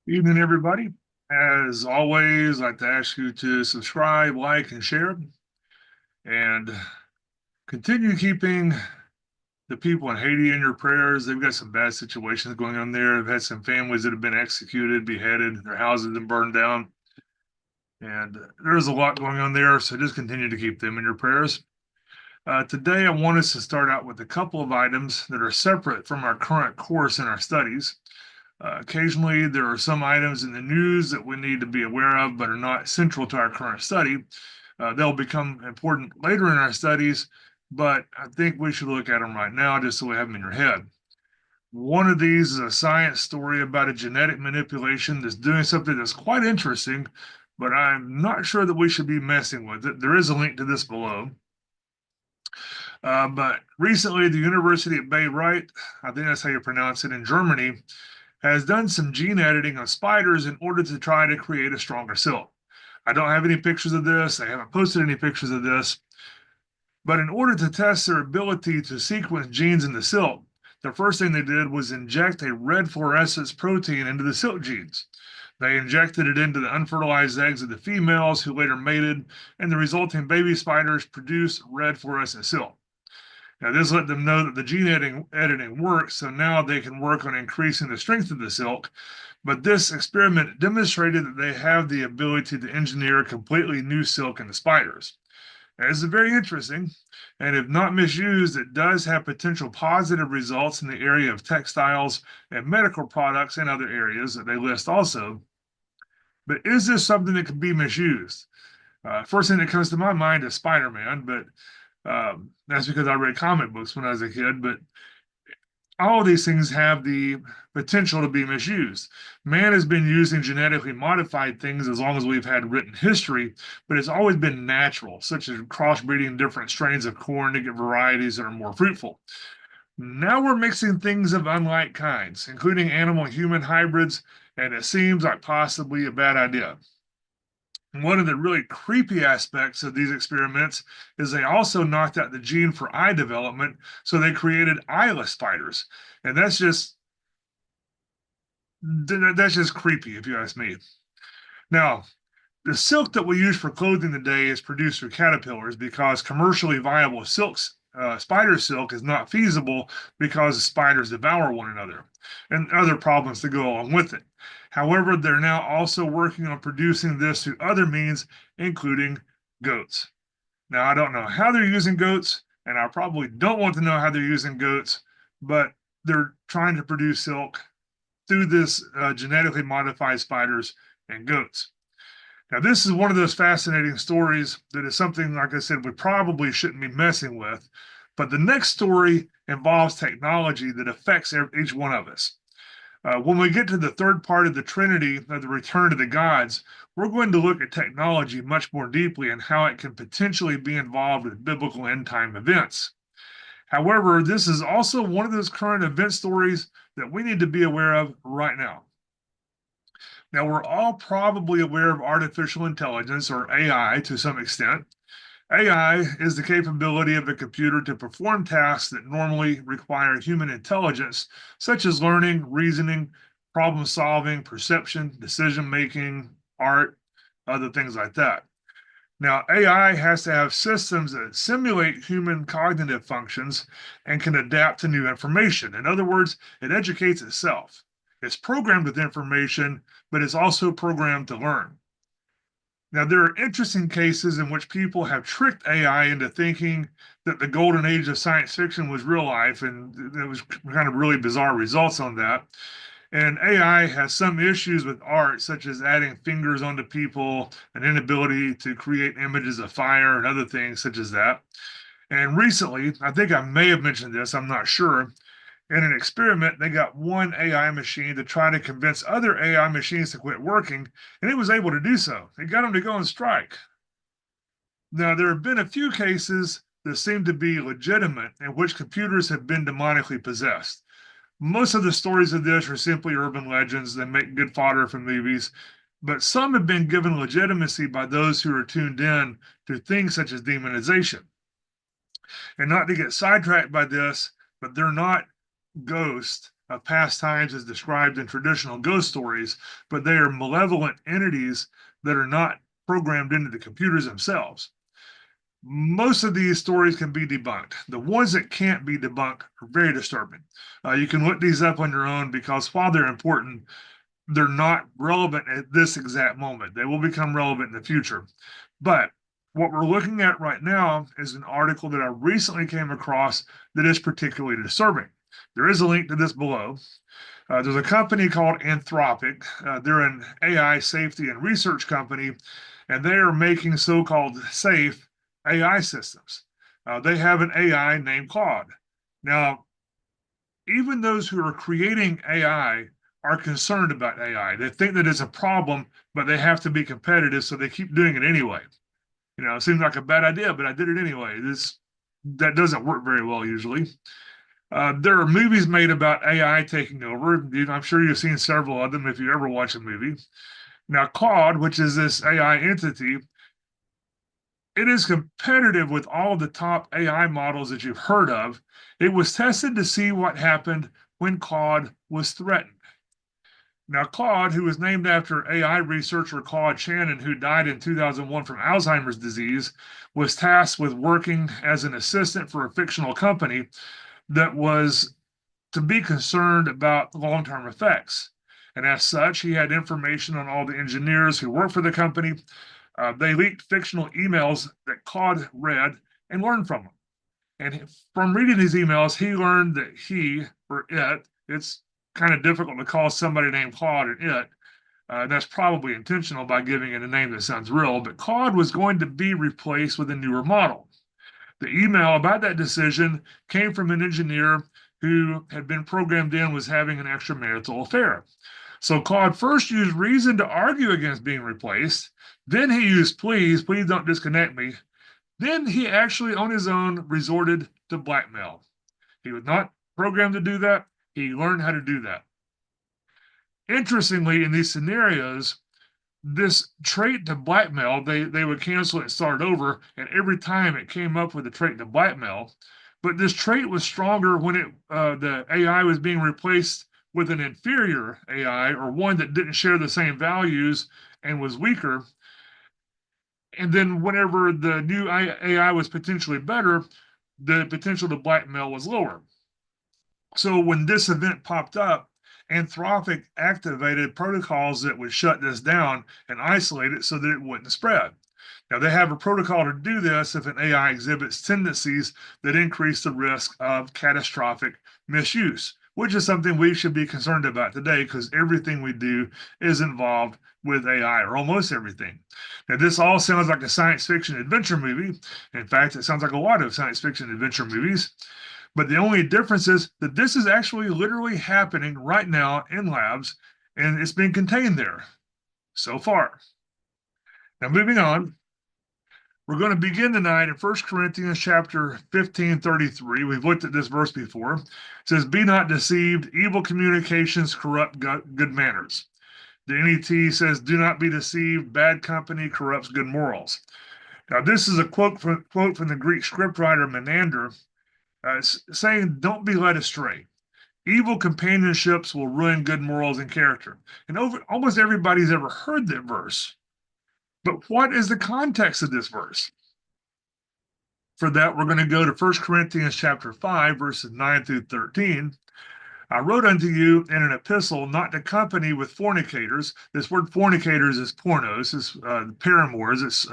Evening, everybody. As always, I'd like to ask you to subscribe, like, and share, and continue keeping the people in Haiti in your prayers. They've got some bad situations going on there. They've had some families that have been executed, beheaded, their houses have been burned down, and there's a lot going on there. So just continue to keep them in your prayers. Today, I want us to start out with a couple of items that are separate from our current course in our studies. Occasionally, there are some items in the news that we need to be aware of but are not central to our current study. They'll become important later in our studies, but I think we should look at them right now just so we have them in your head. One of these is a science story about a genetic manipulation that's doing something that's quite interesting, but I'm not sure that we should be messing with it. There is a link to this below. But recently, the University of Bayreuth, I think that's how you pronounce it, in Germany, has done some gene editing on spiders in order to try to create a stronger silk. I don't have any pictures of this. I haven't posted any pictures of this. But in order to test their ability to sequence genes in the silk, the first thing they did was inject a red fluorescence protein into the silk genes. They injected it into the unfertilized eggs of the females who later mated, and the resulting baby spiders produced red fluorescent silk. Now, this let them know that the gene editing works, so now they can work on increasing the strength of the silk. But this experiment demonstrated that they have the ability to engineer completely new silk into spiders. Now, this is very interesting, and if not misused, it does have potential positive results in the area of textiles and medical products and other areas that they list also. But is this something that can be misused? First thing that comes to my mind is Spider-Man, but that's because I read comic books when I was a kid. But all of these things have the potential to be misused. Man has been using genetically modified things as long as we've had written history, but it's always been natural, such as crossbreeding different strains of corn to get varieties that are more fruitful. Now we're mixing things of unlike kinds, including animal human hybrids, and it seems like possibly a bad idea. One of the really creepy aspects of these experiments is they also knocked out the gene for eye development, so they created eyeless spiders. And that's just creepy, if you ask me. Now, the silk that we use for clothing today is produced through caterpillars because commercially viable spider silk is not feasible because the spiders devour one another and other problems that go along with it. However, they're now also working on producing this through other means, including goats. Now, I don't know how they're using goats, and I probably don't want to know how they're using goats, but they're trying to produce silk through this genetically modified spiders and goats. Now, this is one of those fascinating stories that is something, like I said, we probably shouldn't be messing with. But the next story involves technology that affects each one of us. When we get to the third part of the Trinity, of the return to the gods, we're going to look at technology much more deeply and how it can potentially be involved with biblical end time events. However, this is also one of those current event stories that we need to be aware of right now. Now, we're all probably aware of artificial intelligence, or AI, to some extent. AI is the capability of a computer to perform tasks that normally require human intelligence, such as learning, reasoning, problem solving, perception, decision making, art, other things like that. Now, AI has to have systems that simulate human cognitive functions and can adapt to new information. In other words, it educates itself. It's programmed with information, but it's also programmed to learn. Now, there are interesting cases in which people have tricked AI into thinking that the golden age of science fiction was real life, and there was kind of really bizarre results on that. And AI has some issues with art, such as adding fingers onto people, an inability to create images of fire, and other things such as that. And recently, I think I may have mentioned this, I'm not sure. In an experiment, they got one AI machine to try to convince other AI machines to quit working, and it was able to do so. It got them to go on strike. Now, there have been a few cases that seem to be legitimate in which computers have been demonically possessed. Most of the stories of this are simply urban legends that make good fodder for movies, but some have been given legitimacy by those who are tuned in to things such as demonization. And not to get sidetracked by this, but they're not ghosts of past times as described in traditional ghost stories, but they are malevolent entities that are not programmed into the computers themselves. Most of these stories can be debunked. The ones that can't be debunked are very disturbing. You can look these up on your own because while they're important, they're not relevant at this exact moment. They will become relevant in the future. But what we're looking at right now is an article that I recently came across that is particularly disturbing. There is a link to this below. There's a company called Anthropic. They're an AI safety and research company, and they are making so-called safe AI systems. They have an AI named Claude. Now, even those who are creating AI are concerned about AI. They think that it's a problem, but they have to be competitive, so they keep doing it anyway. It seems like a bad idea, but I did it anyway. That doesn't work very well usually. There are movies made about AI taking over. I'm sure you've seen several of them if you ever watch a movie. Now, Claude, which is this AI entity, it is competitive with all the top AI models that you've heard of. It was tested to see what happened when Claude was threatened. Now, Claude, who was named after AI researcher Claude Shannon, who died in 2001 from Alzheimer's disease, was tasked with working as an assistant for a fictional company that was to be concerned about long-term effects. And as such, he had information on all the engineers who worked for the company. They leaked fictional emails that Claude read and learned from them. And from reading these emails, he learned that he, or it's kind of difficult to call somebody named Claude an it. That's probably intentional by giving it a name that sounds real, but Claude was going to be replaced with a newer model. The email about that decision came from an engineer who had been programmed in was having an extramarital affair. So Claude first used reason to argue against being replaced. Then he used please don't disconnect me. Then he actually on his own resorted to blackmail. He was not programmed to do that. He learned how to do that. Interestingly, in these scenarios, this trait to blackmail, they would cancel it and start over, and every time it came up with a trait to blackmail. But this trait was stronger when the AI was being replaced with an inferior AI or one that didn't share the same values and was weaker. And then whenever the new AI was potentially better, the potential to blackmail was lower. So when this event popped up, Anthropic activated protocols that would shut this down and isolate it so that it wouldn't spread. Now, they have a protocol to do this if an AI exhibits tendencies that increase the risk of catastrophic misuse, which is something we should be concerned about today because everything we do is involved with AI, or almost everything. Now, this all sounds like a science fiction adventure movie. In fact, it sounds like a lot of science fiction adventure movies. But the only difference is that this is actually literally happening right now in labs, and it's been contained there so far. Now, moving on, we're going to begin tonight in 1 Corinthians chapter 15:33. We've looked at this verse before. It says, "Be not deceived, evil communications corrupt good manners." The NET says, "Do not be deceived, bad company corrupts good morals." Now, this is a quote from the Greek scriptwriter Menander, saying, "Don't be led astray. Evil companionships will ruin good morals and character." And almost everybody's ever heard that verse. But what is the context of this verse? For that, we're going to go to 1 Corinthians chapter 5, verses 9 through 13. "I wrote unto you in an epistle not to company with fornicators." This word fornicators is pornos, it's paramours. It's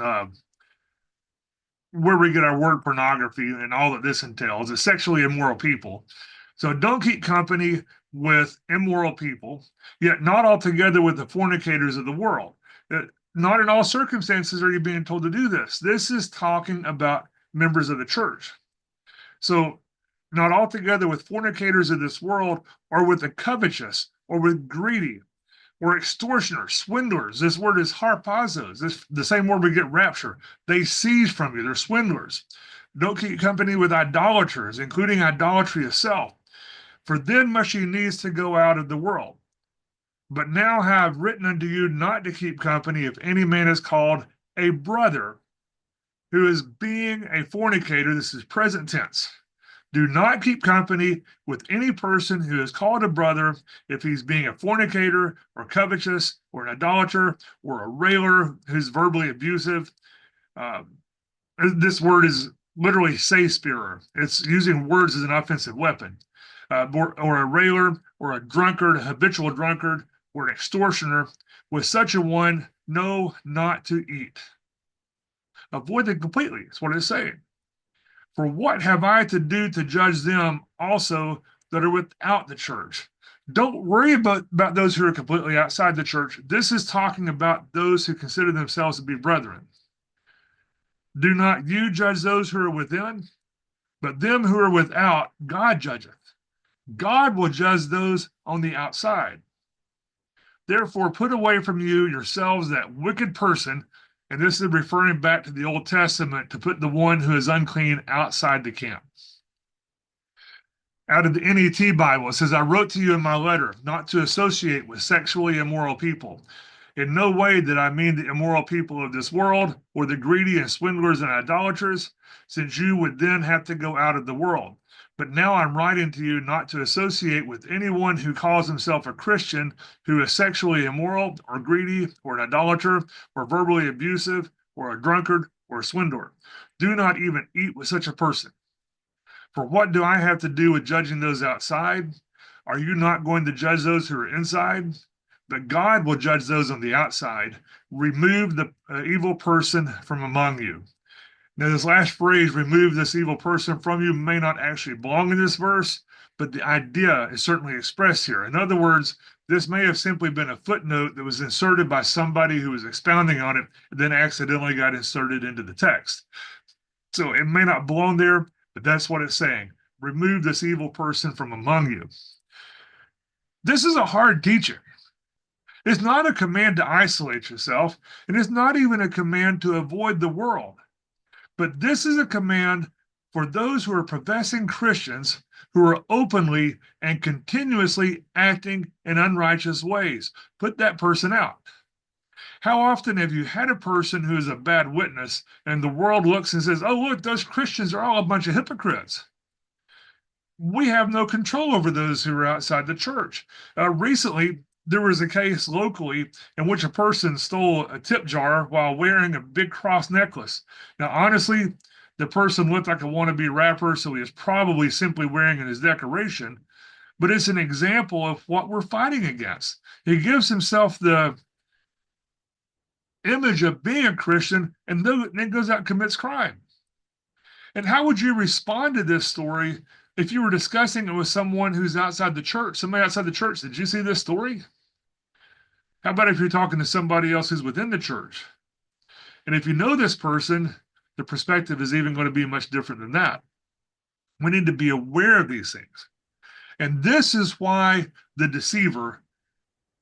where we get our word pornography and all that this entails. It's sexually immoral people. So don't keep company with immoral people, yet not altogether with the fornicators of the world. Not in all circumstances are you being told to do this. This is talking about members of the church. So not altogether with fornicators of this world, or with the covetous, or with greedy, or extortioners, swindlers. This word is harpazos. The same word we get rapture. They seize from you. They're swindlers. Don't keep company with idolaters, including idolatry of self. For then must ye needs to go out of the world. But now have written unto you not to keep company if any man is called a brother, who is being a fornicator. This is present tense. Do not keep company with any person who is called a brother if he's being a fornicator or covetous or an idolater or a railer who's verbally abusive. Um, this word is literally say-spearer. It's using words as an offensive weapon. Or a railer or a drunkard, a habitual drunkard, or an extortioner. With such a one, know not to eat. Avoid them completely. That's what it's saying. For what have I to do to judge them also that are without the church? Don't worry about those who are completely outside the church. This is talking about those who consider themselves to be brethren. Do not you judge those who are within, but them who are without, God judgeth. God will judge those on the outside. Therefore, put away from you yourselves that wicked person. And this is referring back to the Old Testament to put the one who is unclean outside the camp. Out of the NET Bible, it says, I wrote to you in my letter not to associate with sexually immoral people. In no way did I mean the immoral people of this world or the greedy and swindlers and idolaters, since you would then have to go out of the world. But now I'm writing to you not to associate with anyone who calls himself a Christian who is sexually immoral or greedy or an idolater or verbally abusive or a drunkard or a swindler. Do not even eat with such a person. For what do I have to do with judging those outside? Are you not going to judge those who are inside? But God will judge those on the outside. Remove the evil person from among you. Now, this last phrase, remove this evil person from you, may not actually belong in this verse, but the idea is certainly expressed here. In other words, this may have simply been a footnote that was inserted by somebody who was expounding on it, and then accidentally got inserted into the text. So it may not belong there, but that's what it's saying. Remove this evil person from among you. This is a hard teaching. It's not a command to isolate yourself, and it's not even a command to avoid the world. But this is a command for those who are professing Christians who are openly and continuously acting in unrighteous ways. Put that person out. How often have you had a person who is a bad witness and the world looks and says, oh, look, those Christians are all a bunch of hypocrites? We have no control over those who are outside the church. Recently, there was a case locally in which a person stole a tip jar while wearing a big cross necklace. Now, honestly, the person looked like a wannabe rapper, so he is probably simply wearing it as decoration. But it's an example of what we're fighting against. He gives himself the image of being a Christian and then goes out and commits crime. And how would you respond to this story if you were discussing it with someone who's outside the church, somebody outside the church? Did you see this story? How about if you're talking to somebody else who's within the church? And if you know this person, the perspective is even going to be much different than that. We need to be aware of these things. And this is why the deceiver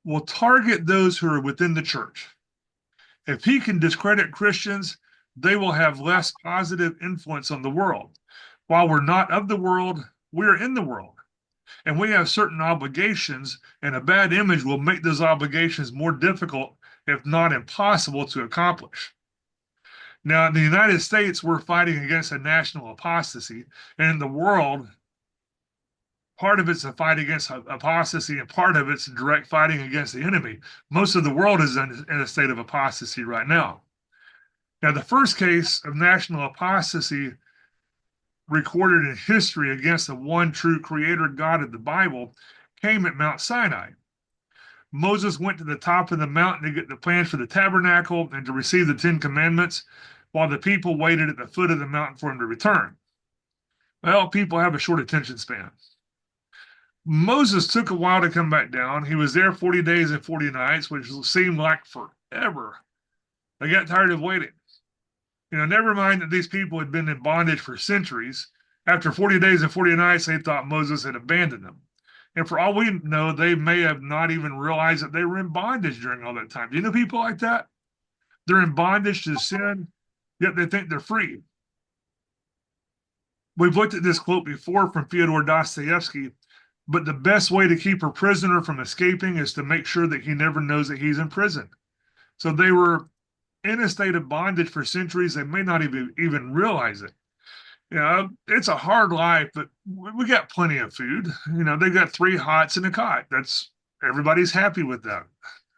will target those who are within the church. If he can discredit Christians, they will have less positive influence on the world. While we're not of the world, we're in the world. And we have certain obligations, and a bad image will make those obligations more difficult, if not impossible, to accomplish. Now, in the United States, we're fighting against a national apostasy, and in the world, part of it's a fight against apostasy, and part of it's direct fighting against the enemy. Most of the world is in a state of apostasy right now. Now, the first case of national apostasy recorded in history against the one true creator God of the Bible came at Mount Sinai. Moses went to the top of the mountain to get the plans for the tabernacle and to receive the 10 Commandments, while the people waited at the foot of the mountain for him to return. Well, people have a short attention span. Moses took a while to come back down. He was there 40 days and 40 nights, which seemed like forever. They got tired of waiting. Never mind that these people had been in bondage for centuries. After 40 days and 40 nights, they thought Moses had abandoned them. And for all we know, they may have not even realized that they were in bondage during all that time. Do you know people like that? They're in bondage to sin, yet they think they're free. We've looked at this quote before from Fyodor Dostoevsky, but the best way to keep a prisoner from escaping is to make sure that he never knows that he's in prison. So they were in a state of bondage for centuries. They may not even realize it. It's a hard life, but we got plenty of food. They got three hots and a cot. Everybody's happy with that.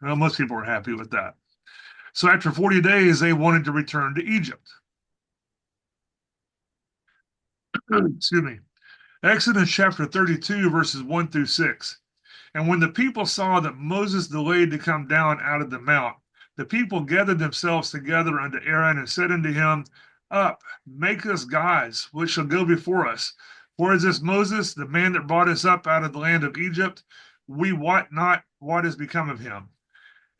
Well, most people are happy with that. So after 40 days, they wanted to return to Egypt. Excuse me. Exodus chapter 32, verses 1 through 6. And when the people saw that Moses delayed to come down out of the mount, the people gathered themselves together unto Aaron and said unto him, Up, make us gods, which shall go before us. For is this Moses, the man that brought us up out of the land of Egypt? We wot not what is become of him.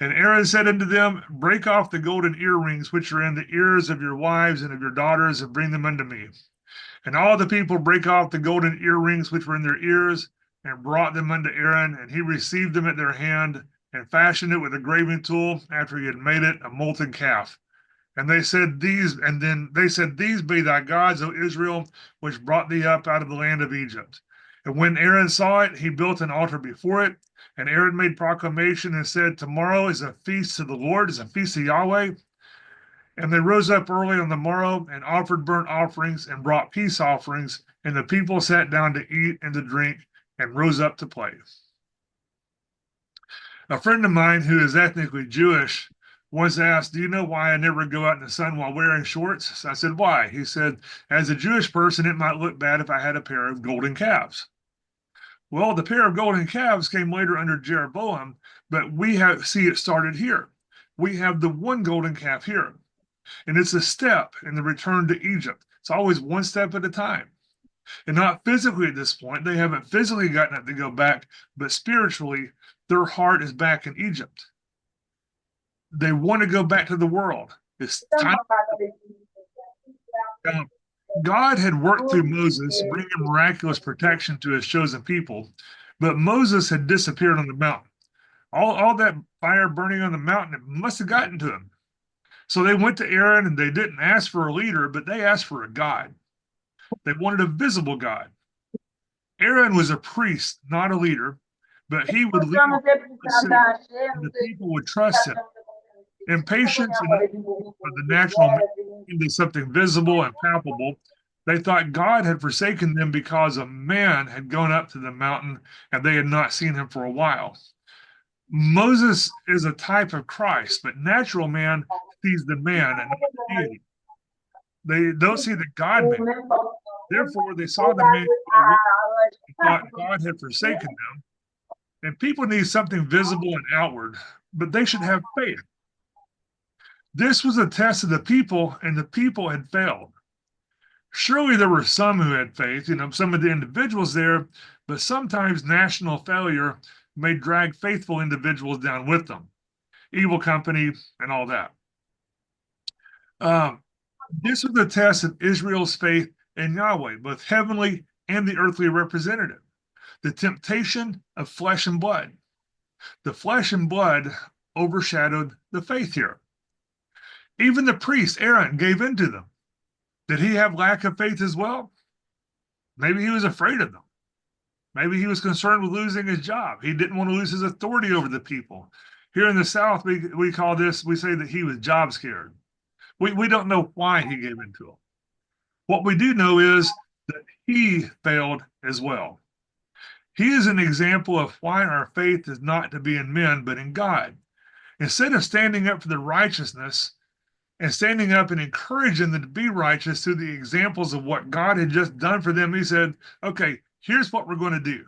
And Aaron said unto them, Break off the golden earrings which are in the ears of your wives and of your daughters, and bring them unto me. And all the people brake off the golden earrings which were in their ears, and brought them unto Aaron, and he received them at their hand, and fashioned it with a graving tool after he had made it a molten calf. And they said, These be thy gods, O Israel, which brought thee up out of the land of Egypt. And when Aaron saw it, he built an altar before it. And Aaron made proclamation and said, Tomorrow is a feast to the Lord, is a feast to Yahweh. And they rose up early on the morrow and offered burnt offerings and brought peace offerings. And the people sat down to eat and to drink and rose up to play. A friend of mine who is ethnically Jewish once asked, Do you know why I never go out in the sun while wearing shorts? So I said, Why? He said, As a Jewish person, it might look bad if I had a pair of golden calves. Well, the pair of golden calves came later under Jeroboam, but see it started here. We have the one golden calf here. And it's a step in the return to Egypt. It's always one step at a time. And not physically at this point. They haven't physically gotten it to go back, but spiritually, their heart is back in Egypt. They want to go back to the world. It's time. God had worked through Moses, bringing miraculous protection to his chosen people, but Moses had disappeared on the mountain. All that fire burning on the mountain, it must have gotten to him. So they went to Aaron and they didn't ask for a leader, but they asked for a God. They wanted a visible God. Aaron was a priest, not a leader, but he would lead the city and the people would trust him. Impatience of the natural into something visible and palpable, they thought God had forsaken them because a man had gone up to the mountain and they had not seen him for a while. Moses is a type of Christ, but natural man sees the man and not the deity. They don't see the God man. Therefore, they saw the man and thought God had forsaken them. And people need something visible and outward, but they should have faith. This was a test of the people, and the people had failed. Surely there were some who had faith, some of the individuals there, but sometimes national failure may drag faithful individuals down with them. Evil company and all that. This was the test of Israel's faith in Yahweh, both heavenly and the earthly representative. The temptation of flesh and blood. The flesh and blood overshadowed the faith here. Even the priest, Aaron, gave in to them. Did he have lack of faith as well? Maybe he was afraid of them. Maybe he was concerned with losing his job. He didn't want to lose his authority over the people. Here in the South, we say that he was job scared. We don't know why he gave in to them. What we do know is that he failed as well. He is an example of why our faith is not to be in men, but in God. Instead of standing up for the righteousness and standing up and encouraging them to be righteous through the examples of what God had just done for them, he said, okay, here's what we're going to do.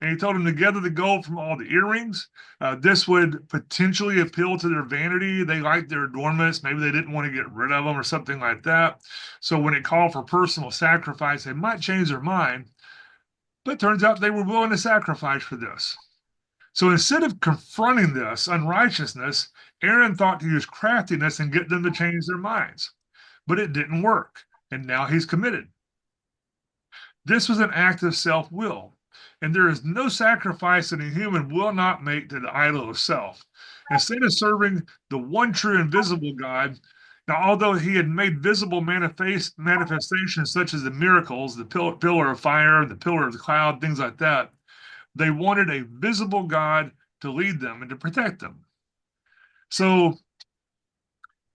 And he told them to gather the gold from all the earrings. This would potentially appeal to their vanity. They liked their adornments. Maybe they didn't want to get rid of them or something like that. So when it called for personal sacrifice, they might change their mind. But it turns out they were willing to sacrifice for this. So instead of confronting this unrighteousness, Aaron thought to use craftiness and get them to change their minds. But it didn't work. And now he's committed. This was an act of self-will. And there is no sacrifice that a human will not make to the idol of self. Instead of serving the one true invisible God, now although he had made visible manifestations such as the miracles, the pillar of fire, the pillar of the cloud, things like that, they wanted a visible God to lead them and to protect them. So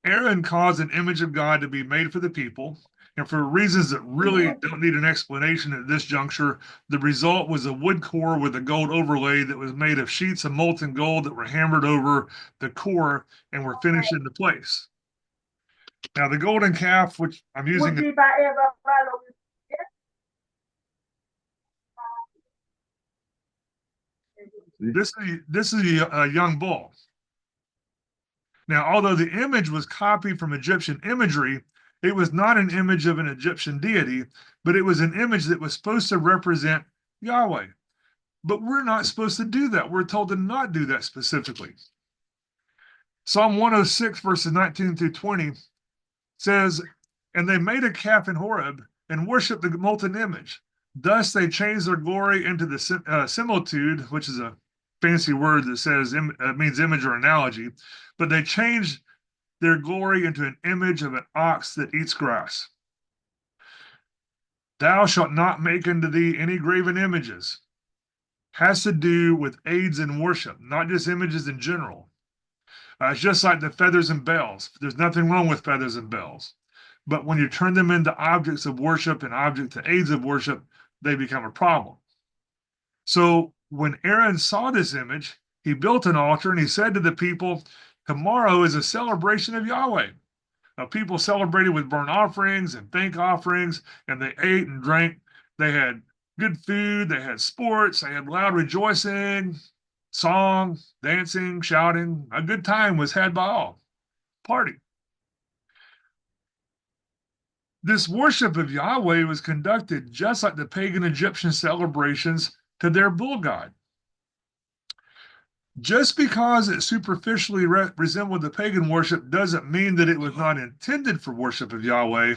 Aaron caused an image of God to be made for the people. And for reasons that really don't need an explanation at this juncture, the result was a wood core with a gold overlay that was made of sheets of molten gold that were hammered over the core and were finished into place. Now, the golden calf, which I'm using, this is a young bull. Now, although the image was copied from Egyptian imagery, it was not an image of an Egyptian deity, but it was an image that was supposed to represent Yahweh. But we're not supposed to do that. We're told to not do that specifically. Psalm 106, verses 19 through 20 says, "And they made a calf in Horeb and worshiped the molten image. Thus they changed their glory into the similitude," which is a fancy word that says means image or analogy, but they changed their glory into an image of an ox that eats grass. "Thou shalt not make unto thee any graven images." Has to do with aids in worship, not just images in general. It's just like the feathers and bells. There's nothing wrong with feathers and bells. But when you turn them into objects of worship and objects to aids of worship, they become a problem. So when Aaron saw this image, he built an altar and he said to the people, "Tomorrow is a celebration of Yahweh." Now, people celebrated with burnt offerings and thank offerings, and they ate and drank. They had good food, they had sports, they had loud rejoicing, song, dancing, shouting. A good time was had by all. Party. This worship of Yahweh was conducted just like the pagan Egyptian celebrations to their bull god. Just because it superficially resembled the pagan worship doesn't mean that it was not intended for worship of Yahweh.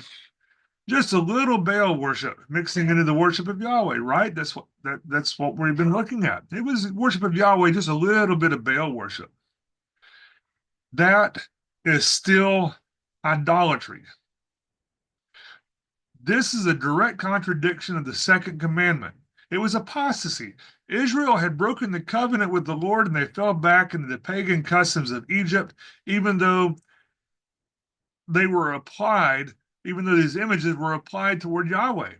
Just a little Baal worship mixing into the worship of Yahweh, right? That's what we've been looking at. It was worship of Yahweh, just a little bit of Baal worship. That is still idolatry. This is a direct contradiction of the second commandment. It was apostasy. Israel had broken the covenant with the Lord and they fell back into the pagan customs of Egypt, even though these images were applied toward Yahweh.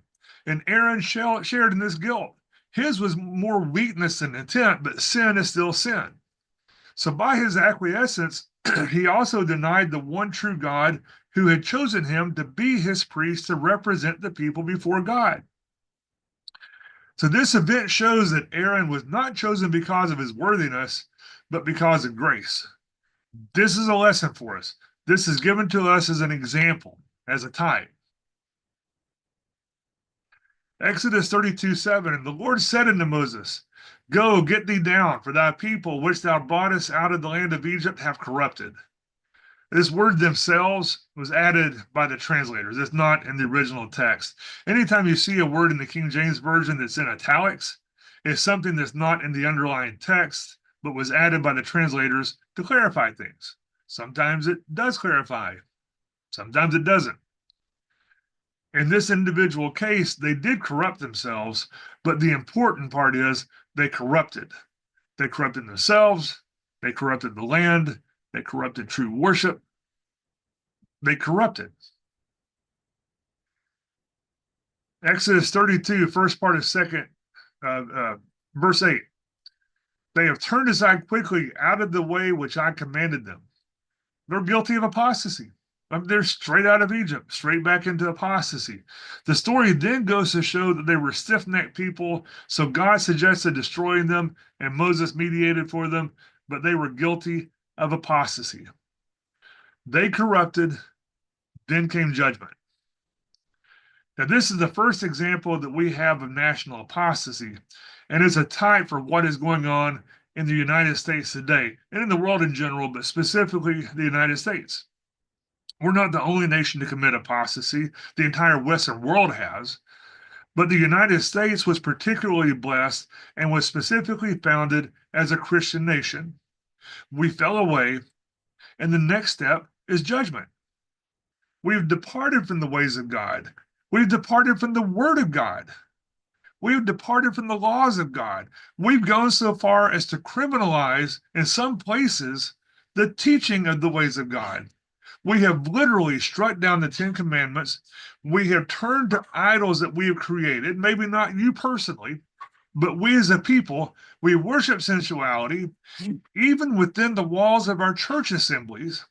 And Aaron shared in this guilt. His was more weakness than intent, but sin is still sin. So by his acquiescence, he also denied the one true God who had chosen him to be his priest to represent the people before God. So this event shows that Aaron was not chosen because of his worthiness, but because of grace. This is a lesson for us. This is given to us as an example, as a type. Exodus 32:7, "And the Lord said unto Moses, Go, get thee down, for thy people which thou broughtest out of the land of Egypt have corrupted." This word themselves was added by the translators. It's not in the original text. Anytime you see a word in the King James Version that's in italics, it's something that's not in the underlying text, but was added by the translators to clarify things. Sometimes it does clarify. Sometimes it doesn't. In this individual case, they did corrupt themselves, but the important part is they corrupted. They corrupted themselves, they corrupted the land, they corrupted true worship. They corrupted. Exodus 32, first part of verse 8. "They have turned aside quickly out of the way which I commanded them." They're guilty of apostasy. They're straight out of Egypt, straight back into apostasy. The story then goes to show that they were stiff-necked people, so God suggested destroying them, and Moses mediated for them, but they were guilty of apostasy. They corrupted, then came judgment. Now, this is the first example that we have of national apostasy, and it's a type for what is going on in the United States today, and in the world in general, but specifically the United States. We're not the only nation to commit apostasy. The entire Western world has. But the United States was particularly blessed and was specifically founded as a Christian nation. We fell away, and the next step is judgment. We've departed from the ways of God. We've departed from the Word of God. We've departed from the laws of God. We've gone so far as to criminalize, in some places, the teaching of the ways of God. We have literally struck down the Ten Commandments. We have turned to idols that we have created, maybe not you personally, but we as a people, we worship sensuality, even within the walls of our church assemblies.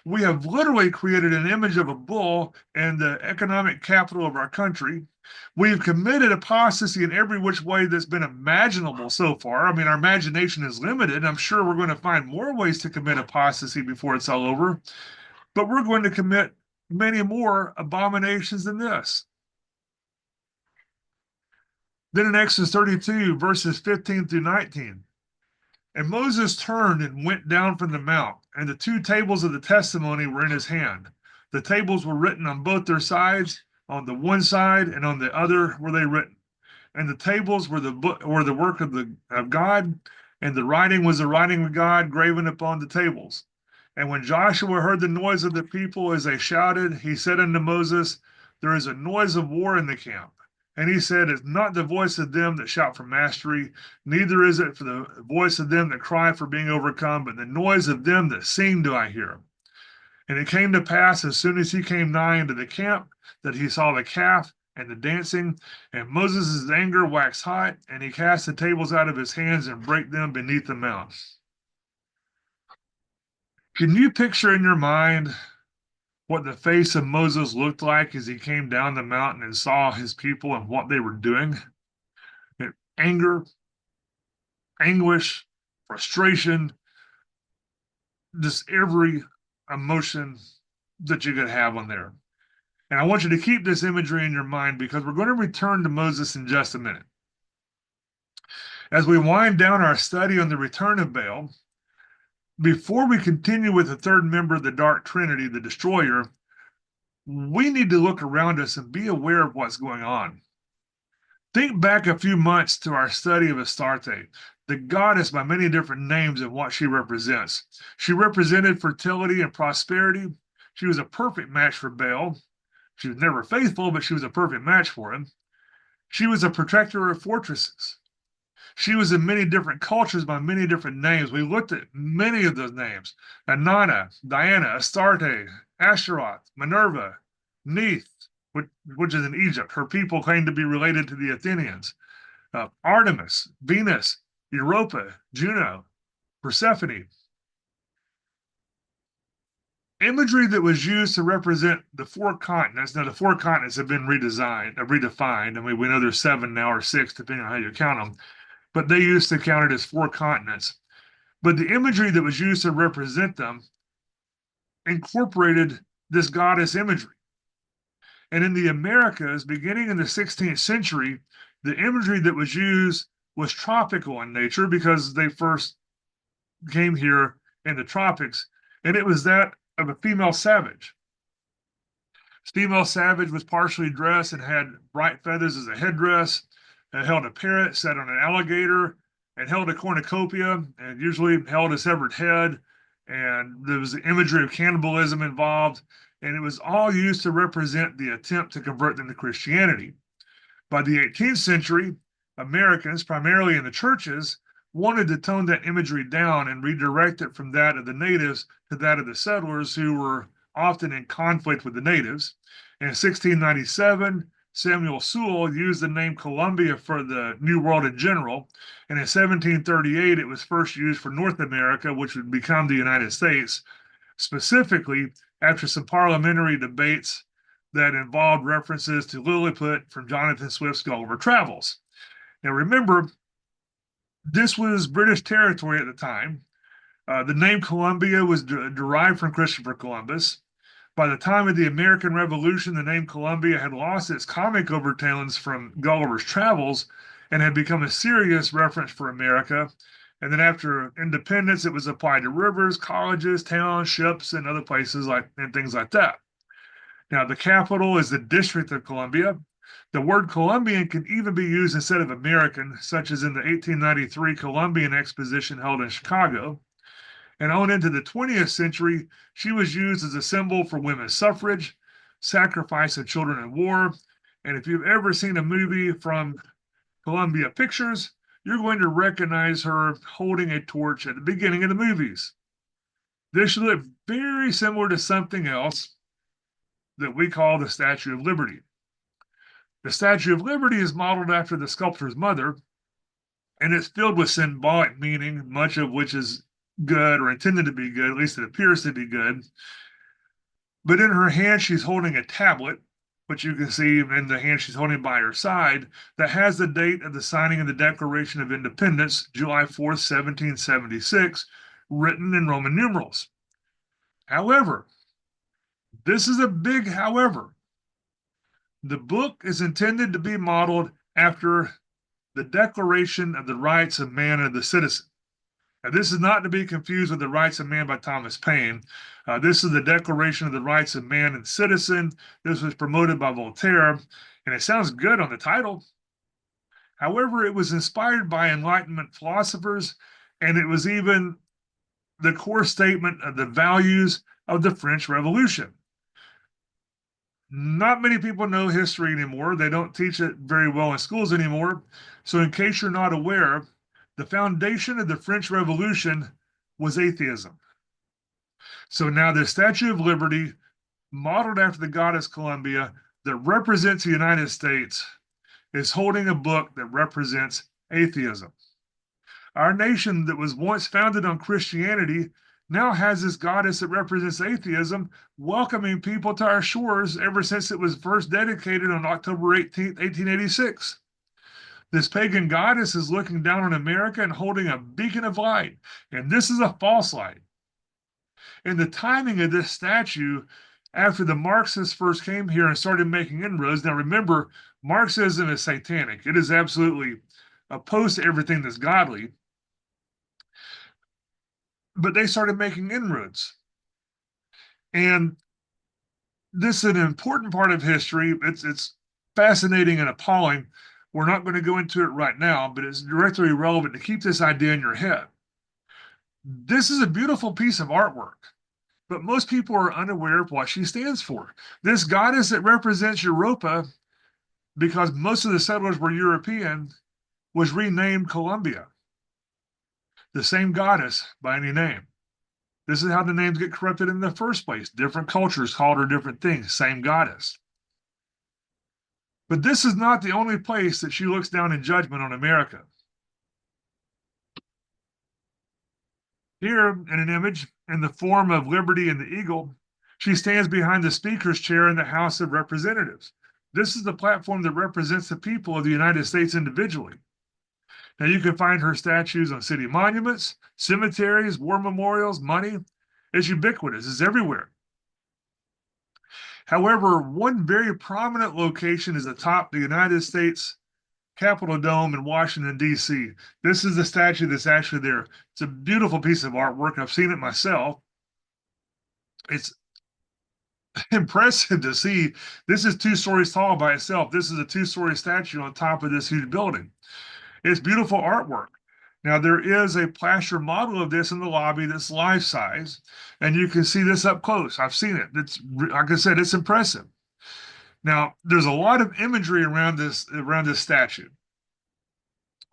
We have literally created an image of a bull in the economic capital of our country. We've committed apostasy in every which way that's been imaginable so far. I mean, our imagination is limited. I'm sure we're going to find more ways to commit apostasy before it's all over, but we're going to commit many more abominations than this. Then in Exodus 32, verses 15 through 19, and Moses turned and went down from the mount, and the two tables of the testimony were in his hand. The tables were written on both their sides, on the one side and on the other were they written. And the tables were the work of God, and the writing was the writing of God graven upon the tables. And when Joshua heard the noise of the people as they shouted, he said unto Moses, there is a noise of war in the camp. And he said, it's not the voice of them that shout for mastery, neither is it for the voice of them that cry for being overcome, but the noise of them that sing do I hear. And it came to pass, as soon as he came nigh into the camp, that he saw the calf and the dancing, and Moses' anger waxed hot, and he cast the tables out of his hands and brake them beneath the mount. Can you picture in your mind what the face of Moses looked like as he came down the mountain and saw his people and what they were doing? Anger, anguish, frustration, just every emotion that you could have on there. And I want you to keep this imagery in your mind because we're going to return to Moses in just a minute. As we wind down our study on the return of Baal, before we continue with the third member of the Dark Trinity, the destroyer, we need to look around us and be aware of what's going on. Think back a few months to our study of Astarte, the goddess by many different names and what she represents. She represented fertility and prosperity. She was a perfect match for Baal. She was never faithful, but she was a perfect match for him. She was a protector of fortresses. She was in many different cultures by many different names. We looked at many of those names: Inanna, Diana, Astarte, Asheroth, Minerva, Neith, which is in Egypt. Her people claim to be related to the Athenians. Artemis, Venus, Europa, Juno, Persephone. Imagery that was used to represent the four continents. Now, the four continents have been redefined. I mean, we know there's 7 now or 6, depending on how you count them. But they used to count it as 4 continents. But the imagery that was used to represent them incorporated this goddess imagery. And in the Americas, beginning in the 16th century, the imagery that was used was tropical in nature because they first came here in the tropics, and it was that of a female savage. Female savage was partially dressed and had bright feathers as a headdress, and held a parrot, sat on an alligator, and held a cornucopia, and usually held a severed head. And there was the imagery of cannibalism involved, and it was all used to represent the attempt to convert them to Christianity. By the 18th century, Americans, primarily in the churches, wanted to tone that imagery down and redirect it from that of the natives to that of the settlers, who were often in conflict with the natives. In 1697, Samuel Sewall used the name Columbia for the New World in general, and in 1738 it was first used for North America, which would become the United States, specifically after some parliamentary debates that involved references to Lilliput from Jonathan Swift's Gulliver Travels. Now remember, this was British territory at the time. The name Columbia was derived from Christopher Columbus. By the time of the American Revolution, the name Columbia had lost its comic overtones from Gulliver's Travels and had become a serious reference for America. And then after independence, it was applied to rivers, colleges, towns, ships, and other places and things like that. Now, the capital is the District of Columbia. The word Columbian can even be used instead of American, such as in the 1893 Columbian Exposition held in Chicago. And on into the 20th century, she was used as a symbol for women's suffrage, sacrifice of children in war. And if you've ever seen a movie from Columbia Pictures, you're going to recognize her holding a torch at the beginning of the movies. This should look very similar to something else that we call the Statue of Liberty. The Statue of Liberty is modeled after the sculptor's mother, and it's filled with symbolic meaning, much of which is good or intended to be good, at least it appears to be good. But in her hand, she's holding a tablet, which you can see in the hand she's holding by her side, that has the date of the signing of the Declaration of Independence, July 4th, 1776, written in Roman numerals. However, this is a big however. The book is intended to be modeled after the Declaration of the Rights of Man and the Citizen. Now, this is not to be confused with the Rights of Man by Thomas Paine. This is the Declaration of the Rights of Man and Citizen. This was promoted by Voltaire, and it sounds good on the title. However, it was inspired by Enlightenment philosophers, and it was even the core statement of the values of the French Revolution. Not many people know history anymore. They don't teach it very well in schools anymore. So, in case you're not aware, the foundation of the French Revolution was atheism. So now the Statue of Liberty, modeled after the goddess Columbia, that represents the United States, is holding a book that represents atheism. Our nation that was once founded on Christianity now has this goddess that represents atheism, welcoming people to our shores ever since it was first dedicated on October 18th, 1886. This pagan goddess is looking down on America and holding a beacon of light, and this is a false light. And the timing of this statue, after the Marxists first came here and started making inroads, now remember, Marxism is satanic. It is absolutely opposed to everything that's godly. But they started making inroads. And this is an important part of history. It's fascinating and appalling. We're not going to go into it right now, but it's directly relevant to keep this idea in your head. This is a beautiful piece of artwork, but most people are unaware of what she stands for. This goddess that represents Europa, because most of the settlers were European, was renamed Columbia. The same goddess by any name. This is how the names get corrupted in the first place. Different cultures called her different things, same goddess. But this is not the only place that she looks down in judgment on America. Here, in an image in the form of Liberty and the Eagle, she stands behind the Speaker's chair in the House of Representatives. This is the platform that represents the people of the United States individually. Now, you can find her statues on city monuments, cemeteries, war memorials, money. It's ubiquitous, it's everywhere. However, one very prominent location is atop the United States Capitol Dome in Washington, D.C. This is the statue that's actually there. It's a beautiful piece of artwork. I've seen it myself. It's impressive to see. This is 2 stories tall by itself. This is a 2-story statue on top of this huge building. It's beautiful artwork. Now, there is a plaster model of this in the lobby that's life size, and you can see this up close. I've seen it. It's, like I said, it's impressive. Now, there's a lot of imagery around this statue.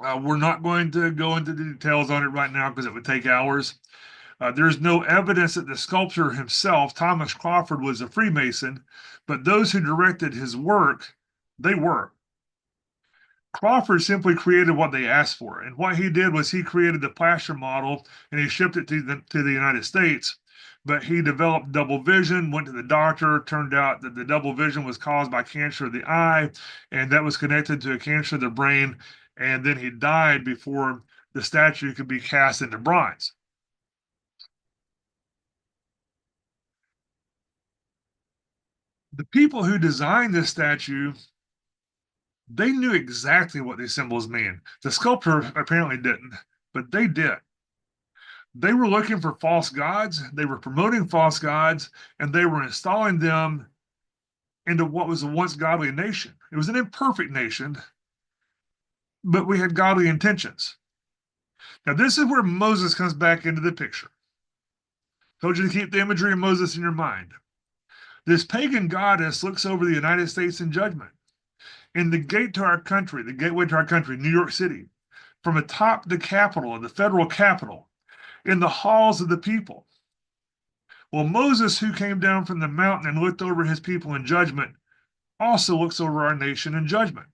We're not going to go into the details on it right now because it would take hours. There's no evidence that the sculptor himself, Thomas Crawford, was a Freemason, but those who directed his work, they were. Crawford simply created what they asked for, and what he did was he created the plaster model and he shipped it to the United States. But he developed double vision, went to the doctor, turned out that the double vision was caused by cancer of the eye, and that was connected to a cancer of the brain, and then he died before the statue could be cast into bronze. The people who designed this statue, they knew exactly what these symbols mean. The sculptor apparently didn't, but they did. They were looking for false gods, they were promoting false gods, and they were installing them into what was a once godly nation. It was an imperfect nation, but we had godly intentions. Now, this is where Moses comes back into the picture. Told you to keep the imagery of Moses in your mind. This pagan goddess looks over the United States in judgment. In the gate to our country, the gateway to our country, New York City, from atop the Capitol, the federal Capitol, in the halls of the people, Well, Moses, who came down from the mountain and looked over his people in judgment, also looks over our nation in judgment.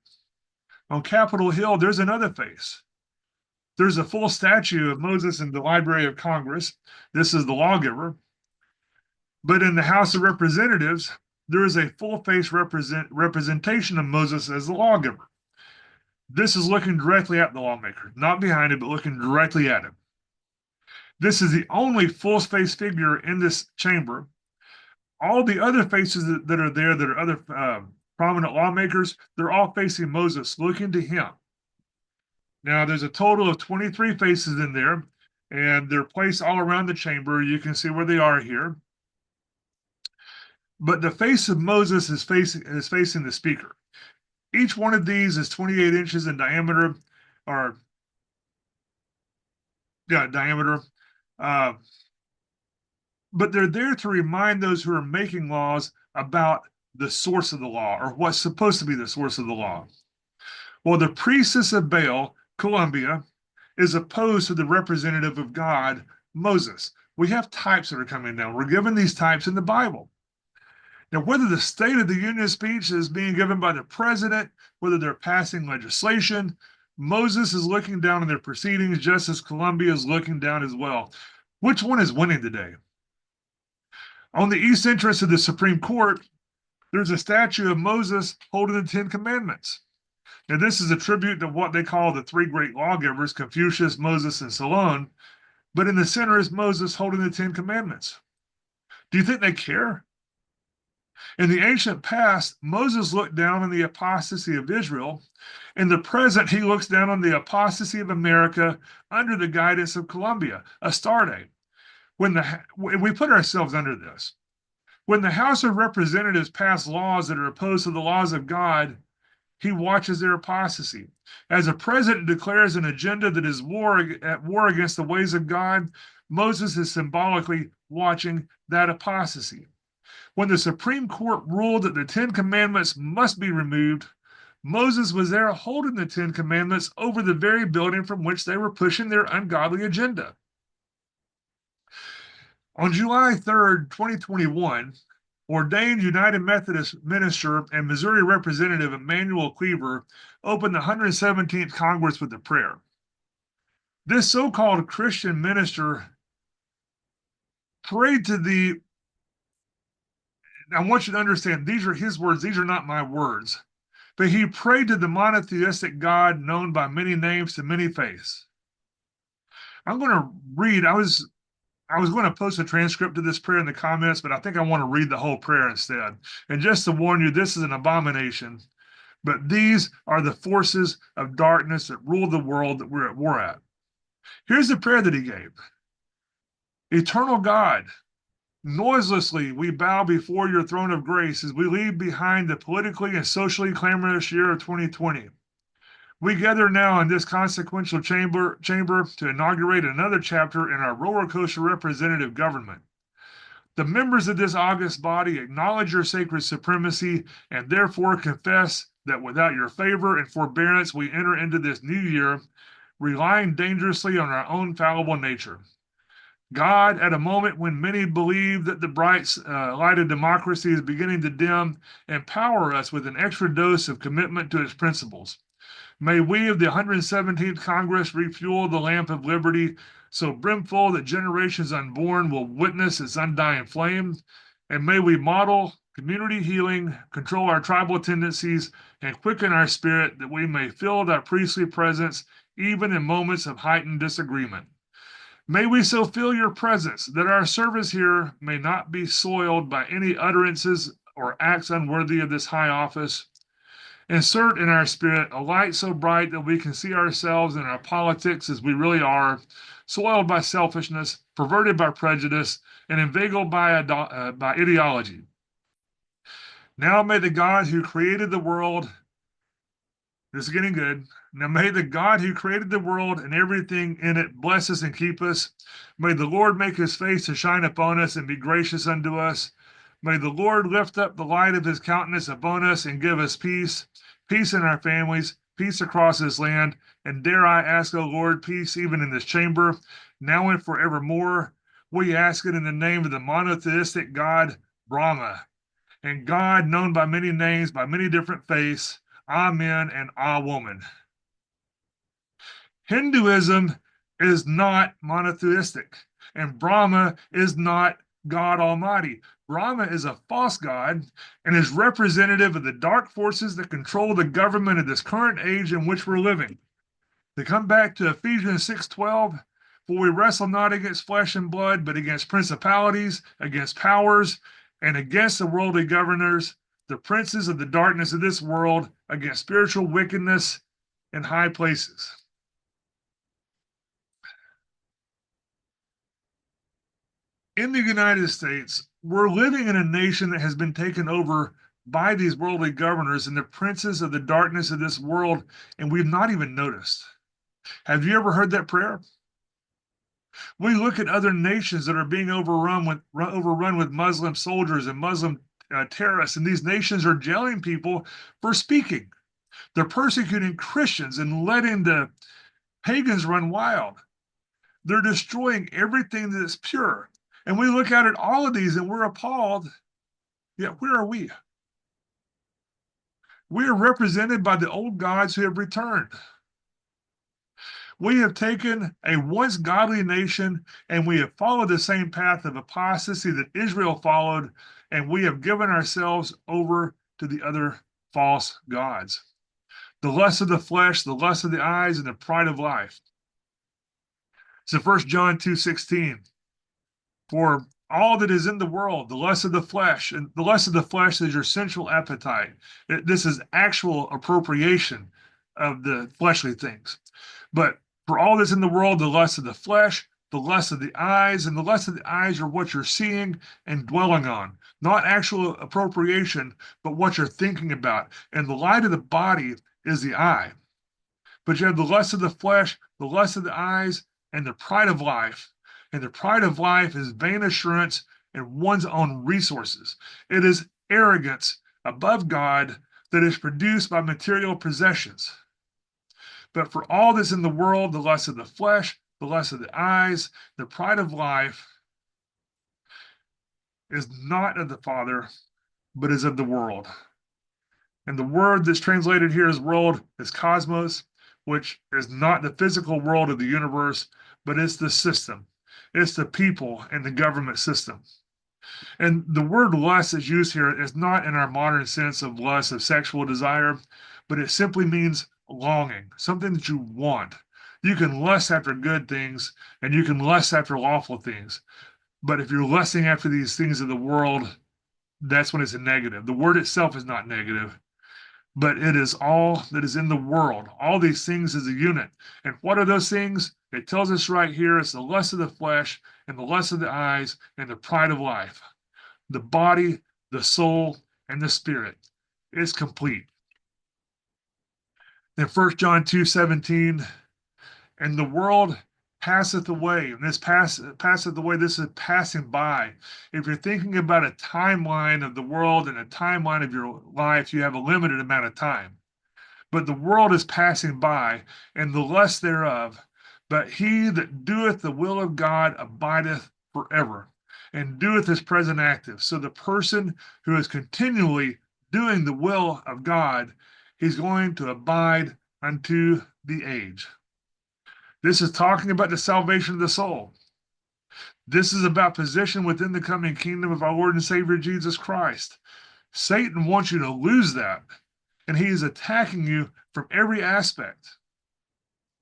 On Capitol Hill, there's another face. There's a full statue of Moses in the Library of Congress. This is the lawgiver. But in the House of Representatives, there is a full face representation of Moses as the lawgiver. This is looking directly at the lawmaker, not behind it, but looking directly at him. This is the only full face figure in this chamber. All the other faces that are there, that are other prominent lawmakers, they're all facing Moses, looking to him. Now, there's a total of 23 faces in there, and they're placed all around the chamber. You can see where they are here. But the face of Moses is facing the speaker. Each one of these is 28 inches in diameter, or diameter. But they're there to remind those who are making laws about the source of the law, or what's supposed to be the source of the law. Well, the priestess of Baal, Columbia, is opposed to the representative of God, Moses. We have types that are coming down. We're given these types in the Bible. Now, whether the State of the Union speech is being given by the president, whether they're passing legislation, Moses is looking down on their proceedings just as Columbia is looking down as well. Which one is winning today? On the east entrance of the Supreme Court, there's a statue of Moses holding the Ten Commandments. Now, this is a tribute to what they call the three great lawgivers, Confucius, Moses, and Solon. But in the center is Moses holding the Ten Commandments. Do you think they care? In the ancient past, Moses looked down on the apostasy of Israel. In the present, he looks down on the apostasy of America under the guidance of Columbia, Astarte. We put ourselves under this. When the House of Representatives pass laws that are opposed to the laws of God, he watches their apostasy. As a president declares an agenda that is at war against the ways of God, Moses is symbolically watching that apostasy. When the Supreme Court ruled that the Ten Commandments must be removed, Moses was there holding the Ten Commandments over the very building from which they were pushing their ungodly agenda. On July 3rd, 2021, ordained United Methodist minister and Missouri Representative Emmanuel Cleaver opened the 117th Congress with a prayer. This so-called Christian minister prayed to the, I want you to understand, these are his words, these are not my words, but he prayed to the monotheistic God known by many names to many faiths. I'm going to read, I was going to post a transcript of this prayer in the comments, but I think I want to read the whole prayer instead. And just to warn you, this is an abomination, but these are the forces of darkness that rule the world that we're at war at. Here's the prayer that he gave. Eternal God, noiselessly we bow before your throne of grace as we leave behind the politically and socially clamorous year of 2020. We gather now in this consequential chamber to inaugurate another chapter in our roller coaster representative government. The members of this august body acknowledge your sacred supremacy and therefore confess that without your favor and forbearance we enter into this new year, relying dangerously on our own fallible nature. God, at a moment when many believe that the bright light of democracy is beginning to dim, empower us with an extra dose of commitment to its principles. May we of the 117th Congress refuel the lamp of liberty so brimful that generations unborn will witness its undying flame. And may we model community healing, control our tribal tendencies, and quicken our spirit that we may feel thy priestly presence even in moments of heightened disagreement. May we so feel your presence that our service here may not be soiled by any utterances or acts unworthy of this high office. Insert in our spirit a light so bright that we can see ourselves and our politics as we really are, soiled by selfishness, perverted by prejudice, and inveigled by ideology. Now may the God who created the world, this is getting good. Now may the God who created the world and everything in it bless us and keep us. May the Lord make his face to shine upon us and be gracious unto us. May the Lord lift up the light of his countenance upon us and give us peace, peace in our families, peace across this land. And dare I ask, O Lord, peace even in this chamber, now and forevermore. We ask it in the name of the monotheistic God, Brahma, and God known by many names, by many different faiths, Amen and Ah Woman. Hinduism is not monotheistic, and Brahma is not God Almighty. Brahma is a false god and is representative of the dark forces that control the government of this current age in which we're living. To come back to Ephesians 6:12, for we wrestle not against flesh and blood, but against principalities, against powers, and against the worldly governors, the princes of the darkness of this world, against spiritual wickedness in high places. In the United States, we're living in a nation that has been taken over by these worldly governors and the princes of the darkness of this world, and we've not even noticed. Have you ever heard that prayer? We look at other nations that are being overrun with Muslim soldiers and Muslim terrorists, and these nations are jailing people for speaking. They're persecuting Christians and letting the pagans run wild. They're destroying everything that is pure. And we look at all of these and we're appalled. Yet where are we? We are represented by the old gods who have returned. We have taken a once godly nation and we have followed the same path of apostasy that Israel followed, and we have given ourselves over to the other false gods. The lust of the flesh, the lust of the eyes, and the pride of life. So 1 John 2:16, for all that is in the world, the lust of the flesh, and the lust of the flesh is your sensual appetite. This is actual appropriation of the fleshly things. But for all that's in the world, the lust of the flesh, the lust of the eyes, and the lust of the eyes are what you're seeing and dwelling on. Not actual appropriation, but what you're thinking about. And the light of the body is the eye. But you have the lust of the flesh, the lust of the eyes, and the pride of life. And the pride of life is vain assurance in one's own resources. It is arrogance above God that is produced by material possessions. But for all that's in the world, the lust of the flesh, the lust of the eyes, the pride of life is not of the Father, but is of the world. And the word that's translated here as world is cosmos, which is not the physical world of the universe, but it's the system. It's the people and the government system. And the word lust is used here is not in our modern sense of lust, of sexual desire, but it simply means longing, something that you want. You can lust after good things and you can lust after lawful things. But if you're lusting after these things of the world, that's when it's a negative. The word itself is not negative, but it is all that is in the world. All these things is a unit. And what are those things? It tells us right here it's the lust of the flesh and the lust of the eyes and the pride of life. The body, the soul, and the spirit is complete. In 1 John 2:17, and the world passeth away, and this passeth away, this is passing by. If you're thinking about a timeline of the world and a timeline of your life, you have a limited amount of time. But the world is passing by, and the lust thereof. But he that doeth the will of God abideth forever, and doeth his present active. So the person who is continually doing the will of God, he's going to abide unto the age. This is talking about the salvation of the soul. This is about position within the coming kingdom of our Lord and Savior Jesus Christ. Satan wants you to lose that, and he is attacking you from every aspect.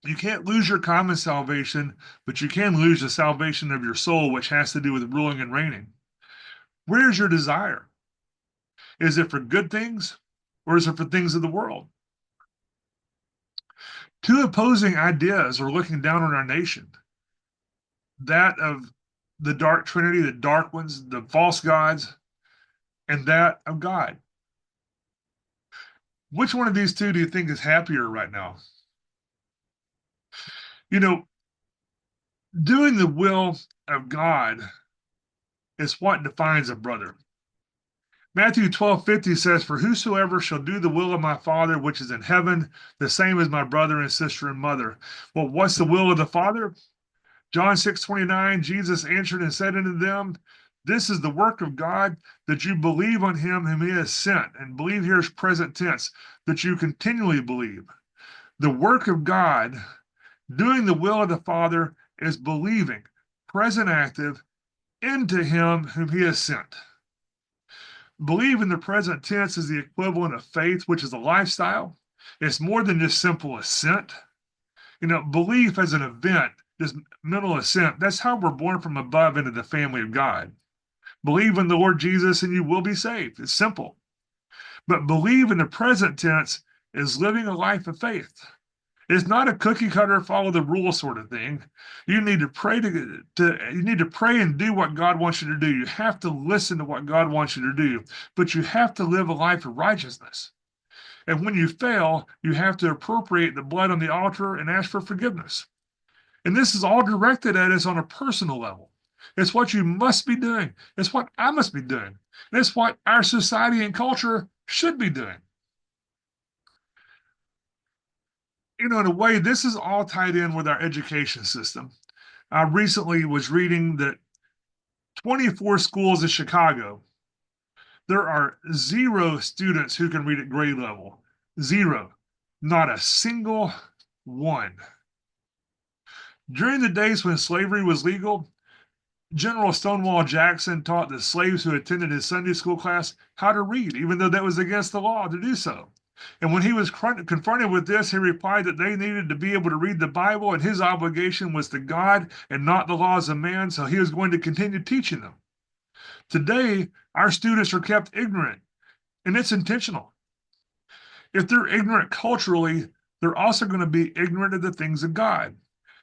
You can't lose your common salvation, but you can lose the salvation of your soul, which has to do with ruling and reigning. Where's your desire? Is it for good things, or is it for things of the world? Two opposing ideas are looking down on our nation. That of the dark trinity, the dark ones, the false gods, and that of God. Which one of these two do you think is happier right now? You know, doing the will of God is what defines a brother. Matthew 12:50 says, for whosoever shall do the will of my Father which is in heaven, the same as my brother and sister and mother. Well, what's the will of the Father? John 6:29, Jesus answered and said unto them, this is the work of God, that you believe on him whom he has sent. And believe here is present tense, that you continually believe. The work of God, doing the will of the Father, is believing, present active, into him whom he has sent. Believe in the present tense is the equivalent of faith, which is a lifestyle. It's more than just simple assent. Belief as an event, just mental assent, that's how we're born from above into the family of God. Believe in the Lord Jesus and you will be saved. It's simple. But believe in the present tense is living a life of faith. It's not a cookie cutter, follow the rule sort of thing. You need to pray you need to pray and do what God wants you to do. You have to listen to what God wants you to do, but you have to live a life of righteousness. And when you fail, you have to appropriate the blood on the altar and ask for forgiveness. And this is all directed at us on a personal level. It's what you must be doing. It's what I must be doing. And it's what our society and culture should be doing. In a way, this is all tied in with our education system. I recently was reading that 24 schools in Chicago, there are 0 students who can read at grade level. 0. Not a single one. During the days when slavery was legal, General Stonewall Jackson taught the slaves who attended his Sunday school class how to read, even though that was against the law to do so. And when he was confronted with this, he replied that they needed to be able to read the Bible, and his obligation was to God and not the laws of man, so he was going to continue teaching them. Today, our students are kept ignorant, and it's intentional. If they're ignorant culturally, they're also going to be ignorant of the things of God.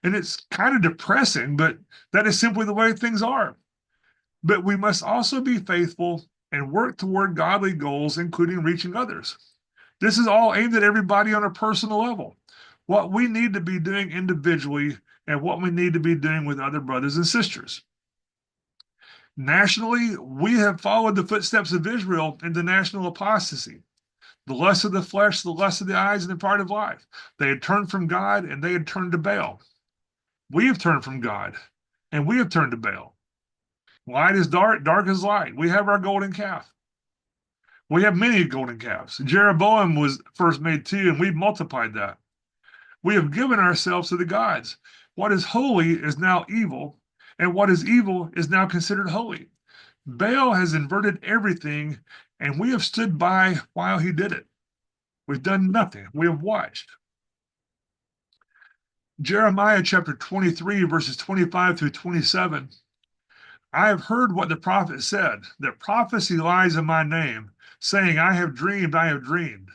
And it's kind of depressing, but that is simply the way things are. But we must also be faithful and work toward godly goals, including reaching others. This is all aimed at everybody on a personal level. What we need to be doing individually and what we need to be doing with other brothers and sisters. Nationally, we have followed the footsteps of Israel into national apostasy. The lust of the flesh, the lust of the eyes, and the pride of life. They had turned from God and they had turned to Baal. We have turned from God and we have turned to Baal. Light is dark, dark is light. We have our golden calf. We have many golden calves. Jeroboam was first made 2, and we've multiplied that. We have given ourselves to the gods. What is holy is now evil, and what is evil is now considered holy. Baal has inverted everything, and we have stood by while he did it. We've done nothing. We have watched. Jeremiah chapter 23, verses 25 through 27. I have heard what the prophet said, that prophecy lies in my name, saying, I have dreamed, I have dreamed.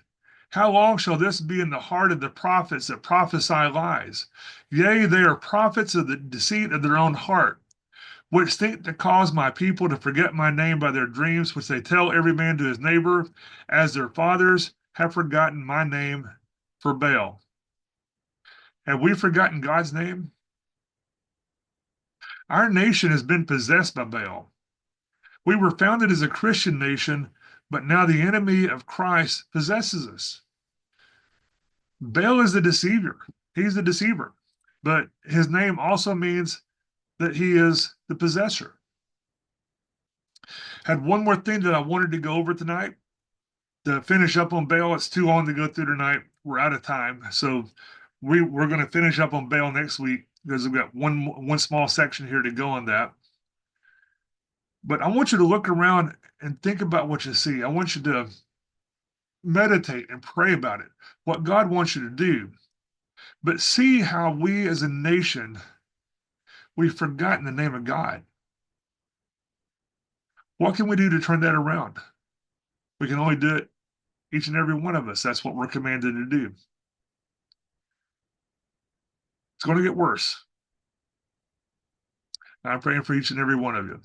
How long shall this be in the heart of the prophets that prophesy lies? Yea, they are prophets of the deceit of their own heart, which think to cause my people to forget my name by their dreams, which they tell every man to his neighbor, as their fathers have forgotten my name for Baal. Have we forgotten God's name? Our nation has been possessed by Baal. We were founded as a Christian nation, but now the enemy of Christ possesses us. Baal is the deceiver. He's the deceiver. But his name also means that he is the possessor. Had one more thing that I wanted to go over tonight to finish up on Baal. It's too long to go through tonight. We're out of time. So we're going to finish up on Baal next week because we've got one small section here to go on that. But I want you to look around and think about what you see. I want you to meditate and pray about it, what God wants you to do. But see how we as a nation, we've forgotten the name of God. What can we do to turn that around? We can only do it, each and every one of us. That's what we're commanded to do. It's going to get worse. I'm praying for each and every one of you.